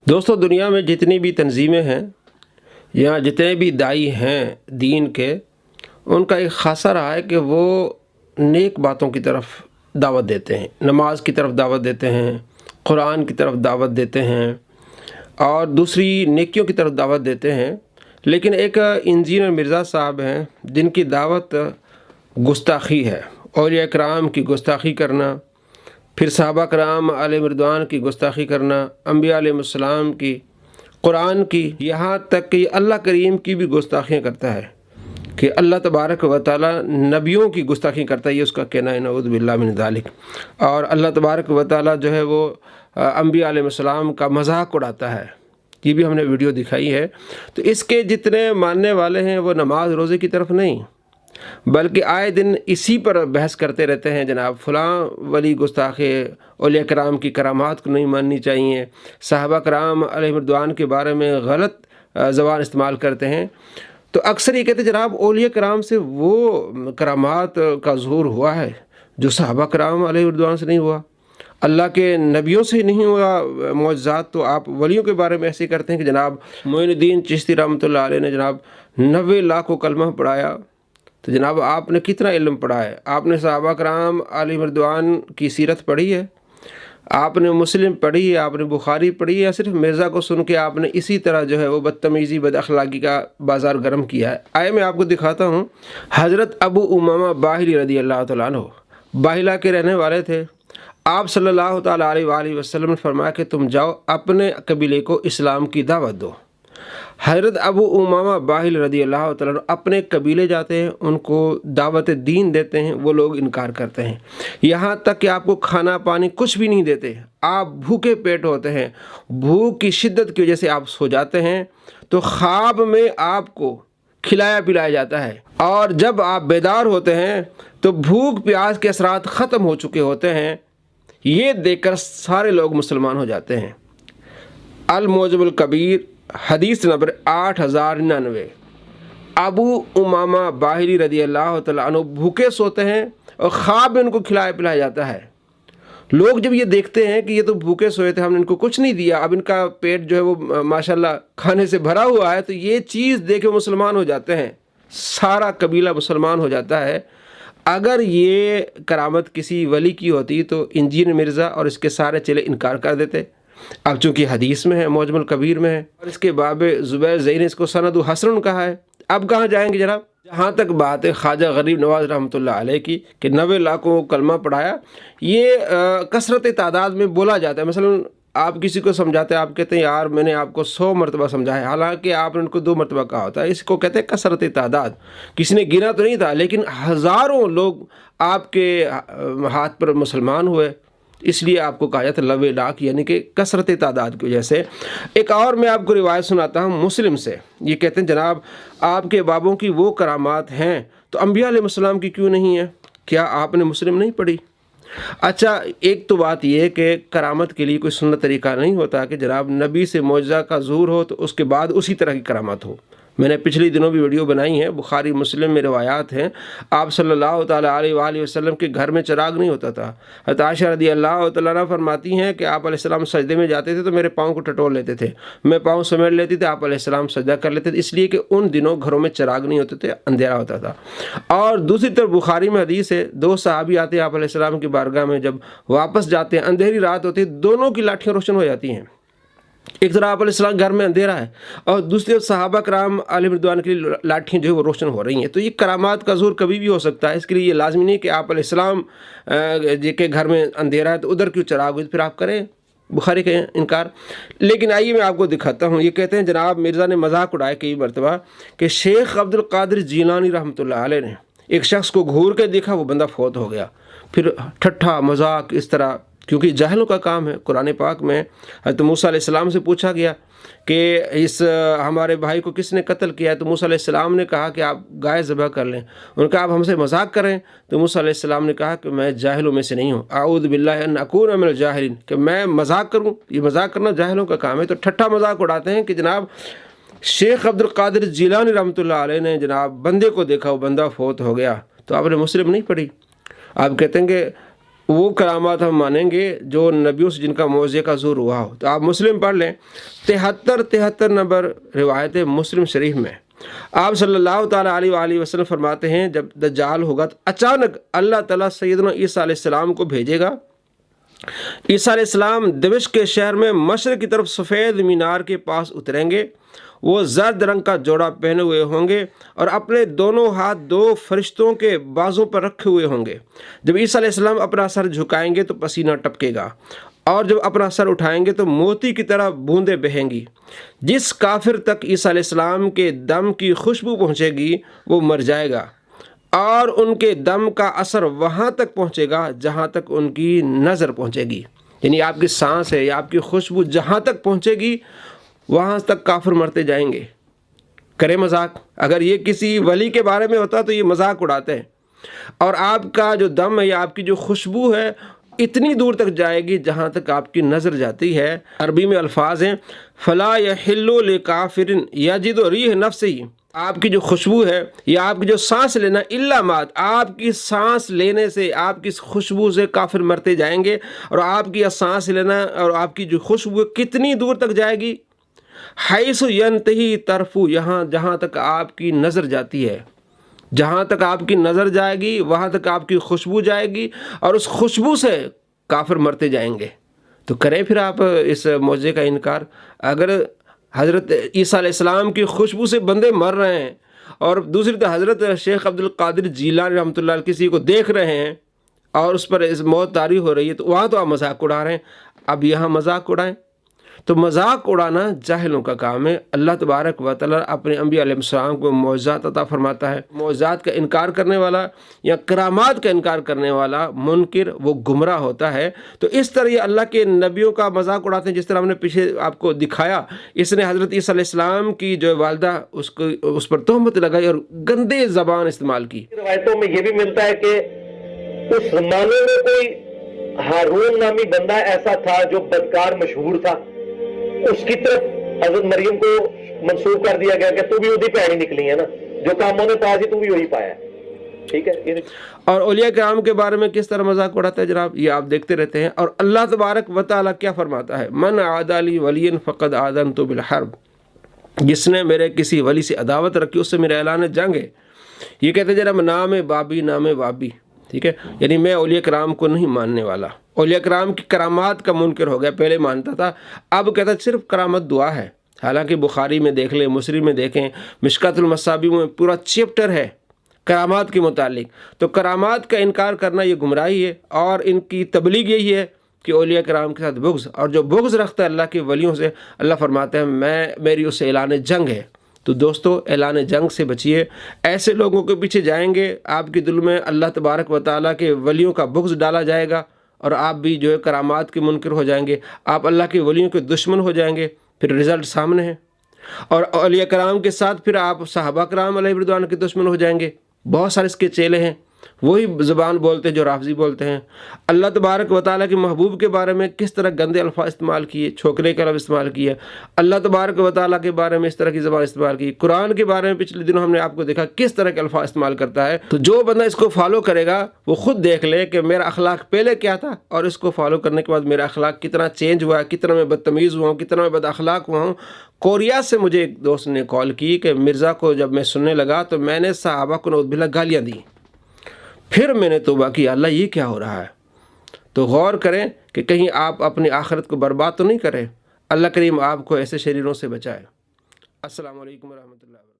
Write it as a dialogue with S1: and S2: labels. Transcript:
S1: دوستوں، دنیا میں جتنی بھی تنظیمیں ہیں یا جتنے بھی داعی ہیں دین کے، ان کا ایک خاصہ رہا ہے کہ وہ نیک باتوں کی طرف دعوت دیتے ہیں، نماز کی طرف دعوت دیتے ہیں، قرآن کی طرف دعوت دیتے ہیں اور دوسری نیکیوں کی طرف دعوت دیتے ہیں۔ لیکن ایک انجینئر مرزا صاحب ہیں جن کی دعوت گستاخی ہے، اولیاء کرام کی گستاخی کرنا، پھر صحابہ کرام علیہ رضوان کی گستاخی کرنا، انبیاء علیہ السلام کی، قرآن کی، یہاں تک کہ اللہ کریم کی بھی گستاخیاں کرتا ہے کہ اللہ تبارک و تعالی نبیوں کی گستاخی کرتا ہے، یہ اس کا کہنا ہے، نعوذ باللہ من ذالک۔ اور اللہ تبارک و تعالی جو ہے وہ انبیاء علیہ السلام کا مذاق اڑاتا ہے، یہ بھی ہم نے ویڈیو دکھائی ہے۔ تو اس کے جتنے ماننے والے ہیں وہ نماز روزے کی طرف نہیں، بلکہ آئے دن اسی پر بحث کرتے رہتے ہیں، جناب فلاں ولی گستاخ ہے، اولیاء کرام کی کرامات کو نہیں ماننی چاہیے، صحابہ کرام علیہ رضوان کے بارے میں غلط زبان استعمال کرتے ہیں۔ تو اکثر یہ کہتے ہیں جناب اولیاء کرام سے وہ کرامات کا ظہور ہوا ہے جو صحابہ کرام علیہ رضوان سے نہیں ہوا، اللہ کے نبیوں سے نہیں ہوا معجزات، تو آپ ولیوں کے بارے میں ایسے کرتے ہیں کہ جناب معین الدین چشتی رحمۃ اللہ علیہ نے جناب 90 لاکھ کو کلمہ پڑھایا۔ تو جناب آپ نے کتنا علم پڑھا ہے؟ آپ نے صحابہ کرام علیہ رضوان کی سیرت پڑھی ہے؟ آپ نے مسلم پڑھی ہے؟ آپ نے بخاری پڑھی ہے؟ یا صرف مرزا کو سن کے آپ نے اسی طرح جو ہے وہ بدتمیزی بد اخلاقی کا بازار گرم کیا ہے؟ آئے میں آپ کو دکھاتا ہوں۔ حضرت ابو امامہ باہلی رضی اللہ تعالیٰ عنہ باہلا کے رہنے والے تھے۔ آپ صلی اللہ تعالیٰ علیہ وآلہ وسلم نے فرمایا کہ تم جاؤ اپنے قبیلے کو اسلام کی دعوت دو۔ حضرت ابو امامہ باہل رضی اللہ تعالیٰ اپنے قبیلے جاتے ہیں، ان کو دعوت دین دیتے ہیں، وہ لوگ انکار کرتے ہیں، یہاں تک کہ آپ کو کھانا پانی کچھ بھی نہیں دیتے، آپ بھوکے پیٹ ہوتے ہیں، بھوک کی شدت کی وجہ سے آپ سو جاتے ہیں، تو خواب میں آپ کو کھلایا پلایا جاتا ہے، اور جب آپ بیدار ہوتے ہیں تو بھوک پیاس کے اثرات ختم ہو چکے ہوتے ہیں۔ یہ دیکھ کر سارے لوگ مسلمان ہو جاتے ہیں۔ المعجم الکبیر حدیث نمبر 8099۔ ابو امامہ باہلی رضی اللہ تعالیٰ عنہ بھوکے سوتے ہیں اور خواب میں ان کو کھلایا پلایا جاتا ہے۔ لوگ جب یہ دیکھتے ہیں کہ یہ تو بھوکے سوئے تھے، ہم نے ان کو کچھ نہیں دیا، اب ان کا پیٹ جو ہے وہ ماشاءاللہ کھانے سے بھرا ہوا ہے، تو یہ چیز دیکھ کے مسلمان ہو جاتے ہیں، سارا قبیلہ مسلمان ہو جاتا ہے۔ اگر یہ کرامت کسی ولی کی ہوتی تو انجین مرزا اور اس کے سارے چیلے انکار کر دیتے۔ اب چونکہ حدیث میں ہے، معجم الکبیر میں ہے، اور اس کے باب زبیر زئی نے اس کو سند حسن کہا ہے۔ اب کہاں جائیں گے جناب؟ جہاں تک بات ہے خواجہ غریب نواز رحمۃ اللہ علیہ کی کہ 90 لاکھوں کو کلمہ پڑھایا، یہ کثرت تعداد میں بولا جاتا ہے۔ مثلا آپ کسی کو سمجھاتے ہیں، آپ کہتے ہیں یار میں نے آپ کو 100 مرتبہ سمجھایا ہے، حالانکہ آپ نے ان کو 2 مرتبہ کہا ہوتا ہے۔ اس کو کہتے ہیں کثرت تعداد، کسی نے گنا تو نہیں تھا، لیکن ہزاروں لوگ آپ کے ہاتھ پر مسلمان ہوئے، اس لیے آپ کو کہا جاتا ہے 90 لاکھ، یعنی کہ کثرت تعداد کی وجہ سے۔ ایک اور میں آپ کو روایت سناتا ہوں مسلم سے، یہ کہتے ہیں جناب آپ کے بابوں کی وہ کرامات ہیں تو انبیاء علیہ السلام کی کیوں نہیں ہے؟ کیا آپ نے مسلم نہیں پڑھی؟ اچھا، ایک تو بات یہ کہ کرامت کے لیے کوئی سنت طریقہ نہیں ہوتا کہ جناب نبی سے معجزہ کا ظہور ہو تو اس کے بعد اسی طرح کی کرامت ہو۔ میں نے پچھلی دنوں بھی ویڈیو بنائی ہیں، بخاری مسلم میں روایات ہیں، آپ صلی اللہ تعالیٰ علیہ وآلہ وسلم کے گھر میں چراغ نہیں ہوتا تھا۔ حضرت عائشہ رضی اللہ تعالیٰ عنہ فرماتی ہیں کہ آپ علیہ السلام سجدے میں جاتے تھے تو میرے پاؤں کو ٹٹول لیتے تھے، میں پاؤں سمیٹ لیتی تھی، آپ علیہ السلام سجدہ کر لیتے تھے، اس لیے کہ ان دنوں گھروں میں چراغ نہیں ہوتے تھے، اندھیرا ہوتا تھا۔ اور دوسری طرف بخاری میں حدیث ہے، 2 صحابی آتے ہیں آپ علیہ السلام کی بارگاہ میں، جب واپس جاتے ہیں اندھیری رات ہوتی ہے، دونوں کی لاٹھیاں روشن ہو جاتی ہیں۔ ایک طرف آپ علیہ السلام گھر میں اندھیرا ہے اور دوسری طرف صحابہ کرام علیہ رضوان کی لاٹھیاں جو ہے وہ روشن ہو رہی ہیں۔ تو یہ کرامات کا ظہور کبھی بھی ہو سکتا ہے، اس کے لیے یہ لازمی نہیں کہ آپ علیہ السلام کے گھر میں اندھیرا ہے تو ادھر کیوں چراغ ہوئی، پھر آپ کریں بخاری کا انکار۔ لیکن آئیے میں آپ کو دکھاتا ہوں، یہ کہتے ہیں جناب مرزا نے مذاق اڑایا کئی مرتبہ کہ شیخ عبد القادر جیلانی رحمۃ اللہ علیہ نے ایک شخص کو گھور کے دیکھا، وہ بندہ فوت ہو گیا، پھر ٹھٹھا مذاق اس طرح، کیونکہ جاہلوں کا کام ہے۔ قرآن پاک میں حضرت موسیٰ علیہ السلام سے پوچھا گیا کہ اس ہمارے بھائی کو کس نے قتل کیا ہے، تو موسیٰ علیہ السلام نے کہا کہ آپ گائے ذبح کر لیں۔ انہوں نے کہا آپ ہم سے مذاق کریں، تو موسیٰ علیہ السلام نے کہا کہ میں جاہلوں میں سے نہیں ہوں، اعوذ باللہ ان اکون من الجاہلین، کہ میں مذاق کروں، یہ مذاق کرنا جاہلوں کا کام ہے۔ تو ٹھٹھا مذاق اڑاتے ہیں کہ جناب شیخ عبد القادر جیلانی رحمۃ اللہ علیہ نے جناب بندے کو دیکھا، وہ بندہ فوت ہو گیا، تو آپ نے مسلم نہیں پڑھی۔ آپ کہتے ہیں کہ وہ کرامات ہم مانیں گے جو نبیوں سے جن کا معجزے کا ظہور ہوا ہو۔ تو آپ مسلم پڑھ لیں، 73 نمبر روایت مسلم شریف میں آپ صلی اللہ تعالیٰ علیہ وآلہ وسلم فرماتے ہیں جب دجال ہوگا تو اچانک اللہ تعالیٰ سیدنا عیسیٰ علیہ السلام کو بھیجے گا۔ عیسیٰ علیہ السلام دمشق کے شہر میں مشرق کی طرف سفید مینار کے پاس اتریں گے۔ وہ زرد رنگ کا جوڑا پہنے ہوئے ہوں گے اور اپنے دونوں ہاتھ 2 فرشتوں کے بازوں پر رکھے ہوئے ہوں گے۔ جب عیسیٰ علیہ السلام اپنا سر جھکائیں گے تو پسینہ ٹپکے گا، اور جب اپنا سر اٹھائیں گے تو موتی کی طرح بوندیں بہیں گی۔ جس کافر تک عیسیٰ علیہ السلام کے دم کی خوشبو پہنچے گی وہ مر جائے گا، اور ان کے دم کا اثر وہاں تک پہنچے گا جہاں تک ان کی نظر پہنچے گی۔ یعنی آپ کی سانس ہے یا آپ کی خوشبو جہاں تک پہنچے گی وہاں تک کافر مرتے جائیں گے۔ کرے مذاق، اگر یہ کسی ولی کے بارے میں ہوتا تو یہ مذاق اڑاتے ہیں۔ اور آپ کا جو دم ہے یا آپ کی جو خوشبو ہے اتنی دور تک جائے گی جہاں تک آپ کی نظر جاتی ہے۔ عربی میں الفاظ ہیں فلا یحل لکافر یجد ریح نفسہ، آپ کی جو خوشبو ہے یا آپ کی جو سانس لینا الا مات، آپ کی سانس لینے سے آپ کی خوشبو سے کافر مرتے جائیں گے۔ اور آپ کی سانس لینا اور آپ کی جو خوشبو کتنی دور تک جائے گی؟ حیث ینتہی طرفو، یہاں جہاں تک آپ کی نظر جاتی ہے، جہاں تک آپ کی نظر جائے گی وہاں تک آپ کی خوشبو جائے گی، اور اس خوشبو سے کافر مرتے جائیں گے۔ تو کریں پھر آپ اس معجزے کا انکار؟ اگر حضرت عیسیٰ علیہ السلام کی خوشبو سے بندے مر رہے ہیں اور دوسری طرف حضرت شیخ عبد القادر جیلانی رحمۃ اللہ علیہ کسی کو دیکھ رہے ہیں اور اس پر اس موت طاری ہو رہی ہے، تو وہاں تو آپ مذاق اڑا رہے ہیں، اب یہاں مذاق اڑائیں؟ تو مذاق اڑانا جاہلوں کا کام ہے۔ اللہ تبارک و تعالیٰ اپنے انبیاء علیہ السلام کو معجزات عطا فرماتا ہے۔ معجزات کا انکار کرنے والا یا کرامات کا انکار کرنے والا منکر وہ گمراہ ہوتا ہے۔ تو اس طرح یہ اللہ کے نبیوں کا مذاق اڑاتے ہیں، جس طرح ہم نے پیچھے آپ کو دکھایا۔ اس نے حضرت عیسیٰ علیہ السلام کی جو والدہ اس پر تہمت لگائی اور گندے زبان استعمال کی۔
S2: روایتوں میں یہ بھی ملتا ہے کہ اس زمانے میں کوئی ہارون نامی بندہ ایسا تھا جو بدکار مشہور تھا، اس کی طرف حضرت مریم کو منسوب کر دیا گیا کہ تو بھی وہی پیڑی نکلی ہے نا، جو کاموں نے پایا تو بھی وہی پایا ہے۔ ٹھیک ہے۔
S1: اور اولیاء کرام کے بارے میں کس طرح مذاق اڑاتا ہے جناب، یہ آپ دیکھتے رہتے ہیں۔ اور اللہ تبارک و تعالیٰ کیا فرماتا ہے؟ من عادی لی ولی فقد آذنت بالحرب، جس نے میرے کسی ولی سے عداوت رکھی اس سے میرا اعلان جنگ ہے۔ یہ کہتے ہیں جناب نام بابی نام بابی، ٹھیک ہے، یعنی میں اولیاء کرام کو نہیں ماننے والا۔ اولیاء کرام کی کرامات کا منکر ہو گیا، پہلے مانتا تھا، اب کہتا ہے صرف کرامت دعا ہے۔ حالانکہ بخاری میں دیکھ لیں، مسلم میں دیکھیں، مشکات المصابیح میں پورا چیپٹر ہے کرامات کے متعلق۔ تو کرامات کا انکار کرنا یہ گمراہی ہے، اور ان کی تبلیغ یہی ہے کہ اولیاء کرام کے ساتھ بغض، اور جو بغض رکھتا ہے اللہ کے ولیوں سے، اللہ فرماتے ہیں میری اس سے اعلان جنگ ہے۔ تو دوستو اعلان جنگ سے بچیے، ایسے لوگوں کے پیچھے جائیں گے آپ کے دل میں اللہ تبارک و تعالیٰ کے ولیوں کا بغض ڈالا جائے گا، اور آپ بھی جو ہے کرامات کے منکر ہو جائیں گے، آپ اللہ کے ولیوں کے دشمن ہو جائیں گے، پھر رزلٹ سامنے ہے۔ اور اولیاء کرام کے ساتھ پھر آپ صحابہ کرام علیہ رضوان کے دشمن ہو جائیں گے۔ بہت سارے اس کے چیلے ہیں، وہی زبان بولتے ہیں جو رافضی بولتے ہیں۔ اللہ تبارک و تعالیٰ کے محبوب کے بارے میں کس طرح گندے الفاظ استعمال کیے، چھوکرے کا لفظ استعمال کیے، اللہ تبارک و تعالیٰ کے بارے میں اس طرح کی زبان استعمال کی، قرآن کے بارے میں پچھلے دنوں ہم نے آپ کو دیکھا کس طرح کے الفاظ استعمال کرتا ہے۔ تو جو بندہ اس کو فالو کرے گا وہ خود دیکھ لے کہ میرا اخلاق پہلے کیا تھا، اور اس کو فالو کرنے کے بعد میرا اخلاق کتنا چینج ہوا ہے، کتنا میں بدتمیز ہوا ہوں، کتنا میں بد اخلاق ہوا ہوں۔ کوریا سے مجھے ایک دوست نے کال کی کہ مرزا کو جب میں سننے لگا تو میں نے صحابہ کو نعوذ باللہ گالیاں دی، پھر میں نے توبہ کی، اللہ یہ کیا ہو رہا ہے؟ تو غور کریں کہ کہیں آپ اپنی آخرت کو برباد تو نہیں کریں۔ اللہ کریم آپ کو ایسے شریروں سے بچائے۔ السلام علیکم ورحمۃ اللہ۔